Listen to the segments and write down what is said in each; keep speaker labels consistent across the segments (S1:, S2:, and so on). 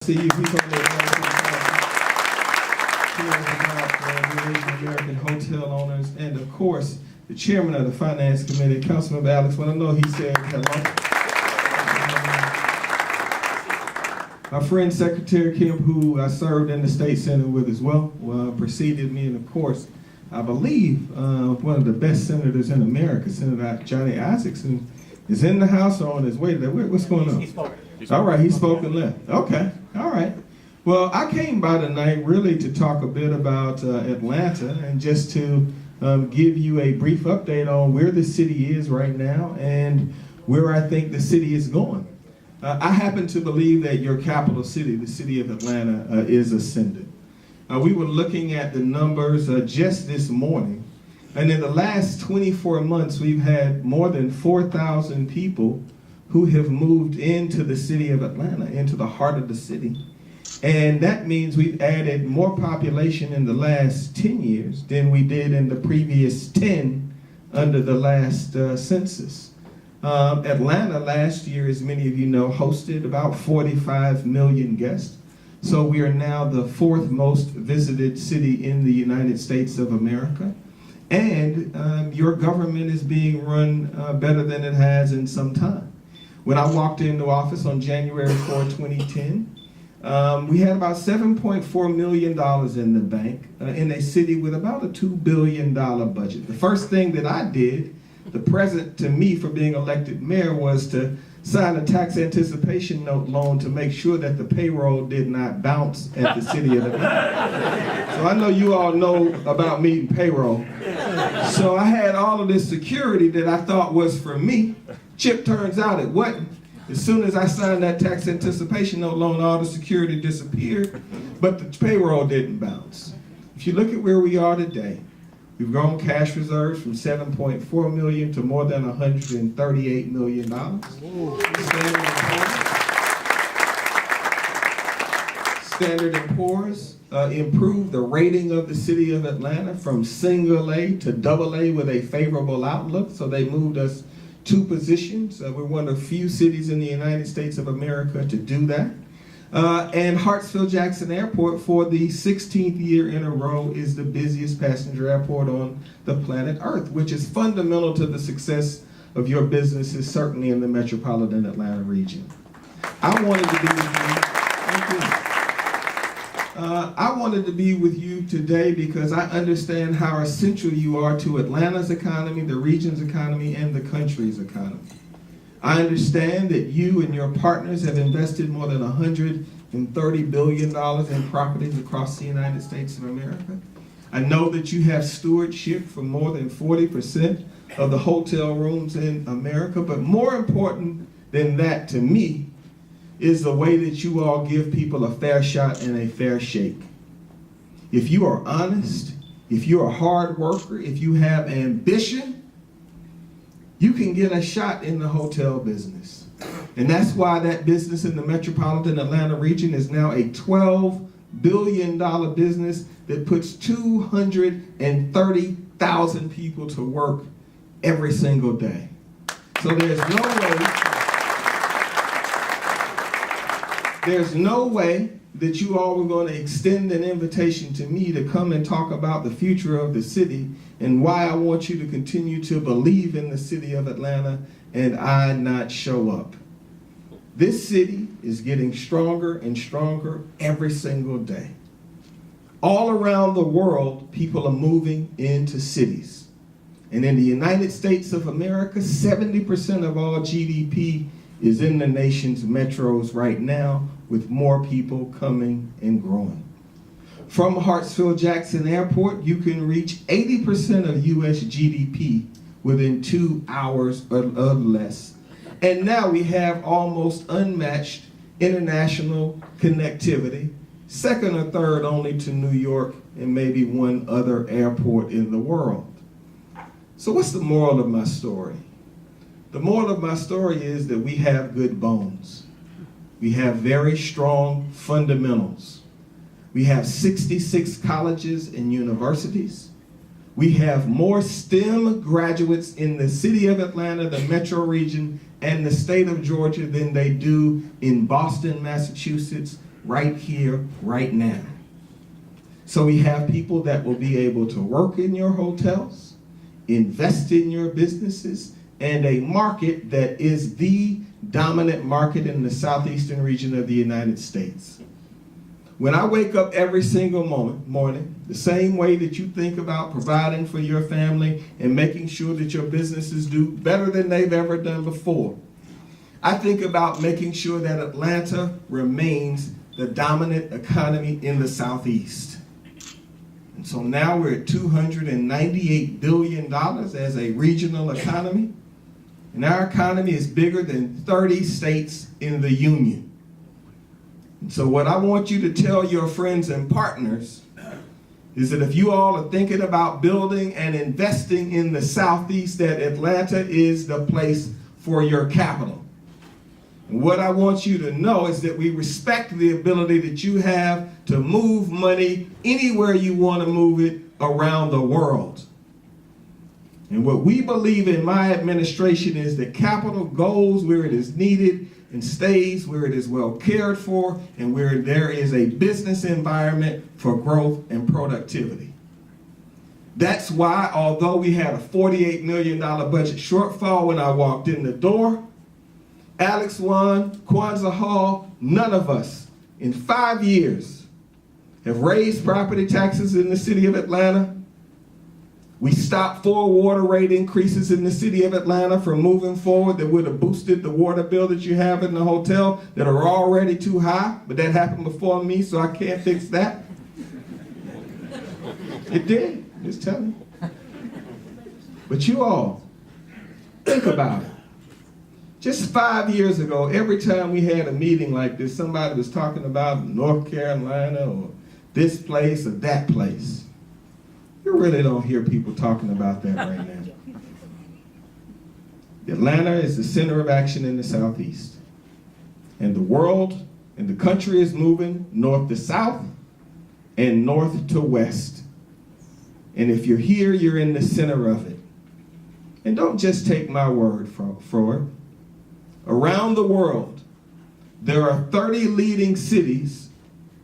S1: see you. He's on the Asian American hotel owners, and of course, the chairman of the Finance Committee, Councilman Alex. Well, I know he said hello. My friend Secretary Kim, who I served in the State Senate with as well, preceded me, and of course, I believe one of the best senators in America, Senator Johnny Isakson, is in the House or on his way there. What's going on?
S2: He spoke.
S1: All right, he spoke and left. Okay, all right. Well, I came by tonight really to talk a bit about Atlanta and just to give you a brief update on where the city is right now and where I think the city is going. I happen to believe that your capital city, the city of Atlanta, is ascendant. We were looking at the numbers just this morning, and in the last 24 months, we've had more than 4,000 people who have moved into the city of Atlanta, into the heart of the city. And that means we've added more population in the last 10 years than we did in the previous 10 under the last census. Atlanta last year, as many of you know, hosted about 45 million guests. So we are now the fourth most visited city in the United States of America. And your government is being run better than it has in some time. When I walked into office on January 4, 2010, we had about $7.4 million in the bank in a city with about a $2 billion budget. The first thing that I did, the present to me for being elected mayor, was to sign a tax anticipation note loan to make sure that the payroll did not bounce at the city of Atlanta. So I know you all know about me and payroll. So I had all of this security that I thought was for me. Chip, turns out it wasn't. As soon as I signed that tax anticipation note loan, all the security disappeared, but the payroll didn't bounce. If you look at where we are today, we've grown cash reserves from $7.4 million to more than $138 million. Standard & Poor's improved the rating of the city of Atlanta from single A to double A with a favorable outlook, so they moved us 2 positions. We're one of the few cities in the United States of America to do that. And Hartsfield-Jackson Airport, for the 16th year in a row, is the busiest passenger airport on the planet Earth, which is fundamental to the success of your businesses, certainly in the metropolitan Atlanta region. I wanted to be with you. Thank you. I wanted to be with you today because I understand how essential you are to Atlanta's economy, the region's economy, and the country's economy. I understand that you and your partners have invested more than $130 billion in properties across the United States of America. I know that you have stewardship for more than 40% of the hotel rooms in America, but more important than that to me is the way that you all give people a fair shot and a fair shake. If you are honest, if you're a hard worker, if you have ambition, you can get a shot in the hotel business. And that's why that business in the metropolitan Atlanta region is now a $12 billion business that puts 230,000 people to work every single day. So there's no way that you all were going to extend an invitation to me to come and talk about the future of the city and why I want you to continue to believe in the city of Atlanta and I not show up. This city is getting stronger and stronger every single day. All around the world, people are moving into cities. And in the United States of America, 70% of all GDP is in the nation's metros right now, with more people coming and growing. From Hartsfield-Jackson Airport, you can reach 80% of U.S. GDP within 2 hours or less. And now we have almost unmatched international connectivity, second or third only to New York and maybe one other airport in the world. So what's the moral of my story? The moral of my story is that we have good bones. We have very strong fundamentals. We have 66 colleges and universities. We have more STEM graduates in the city of Atlanta, the metro region, and the state of Georgia than they do in Boston, Massachusetts, right here, right now. So we have people that will be able to work in your hotels, invest in your businesses, and a market that is the dominant market in the southeastern region of the United States. When I wake up every single morning, the same way that you think about providing for your family and making sure that your businesses do better than they've ever done before, I think about making sure that Atlanta remains the dominant economy in the Southeast. And so now we're at $298 billion as a regional economy. And our economy is bigger than 30 states in the Union. And so what I want you to tell your friends and partners is that if you all are thinking about building and investing in the Southeast, that Atlanta is the place for your capital. And what I want you to know is that we respect the ability that you have to move money anywhere you want to move it around the world. And what we believe in my administration is that capital goes where it is needed and stays where it is well cared for and where there is a business environment for growth and productivity. That's why, although we had a $48 million budget shortfall when I walked in the door, Alex Wan, Kwanzaa Hall, none of us in 5 years have raised property taxes in the city of Atlanta. We stopped 4 water rate increases in the city of Atlanta from moving forward that would have boosted the water bill that you have in the hotel that are already too high, but that happened before me, so I can't fix that. It did, just telling you. But you all, think about it. Just 5 years ago, every time we had a meeting like this, somebody was talking about North Carolina or this place or that place. You really don't hear people talking about that right now. Atlanta is the center of action in the Southeast. And the world and the country is moving north to south and north to west. And if you're here, you're in the center of it. And don't just take my word for it. Around the world, there are 30 leading cities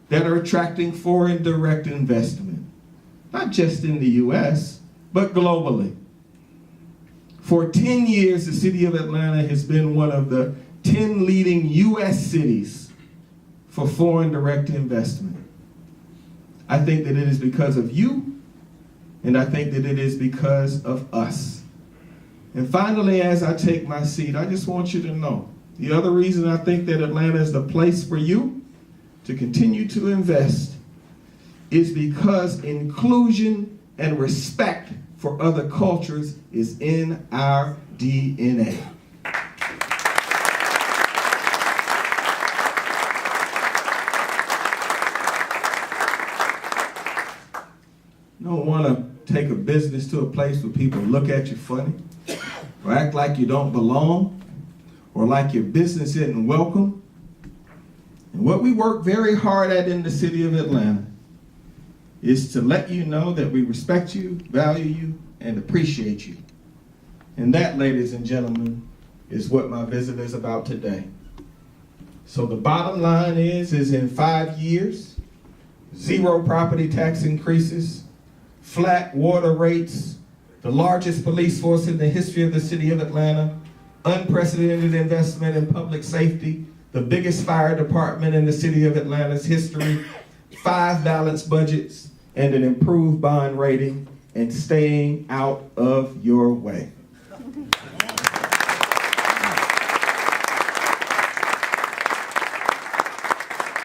S1: that are attracting foreign direct investment, not just in the U.S., but globally. For 10 years, the city of Atlanta has been one of the 10 leading U.S. cities for foreign direct investment. I think that it is because of you, and I think that it is because of us. And finally, as I take my seat, I just want you to know, the other reason I think that Atlanta is the place for you to continue to invest is because inclusion and respect for other cultures is in our DNA. You don't want to take a business to a place where people look at you funny, or act like you don't belong, or like your business isn't welcome. And what we work very hard at in the city of Atlanta is to let you know that we respect you, value you, and appreciate you. And that, ladies and gentlemen, is what my visit is about today. So the bottom line is in 5 years, 0 property tax increases, flat water rates, the largest police force in the history of the city of Atlanta, unprecedented investment in public safety, the biggest fire department in the city of Atlanta's history, 5 balanced budgets, and an improved bond rating, and staying out of your way.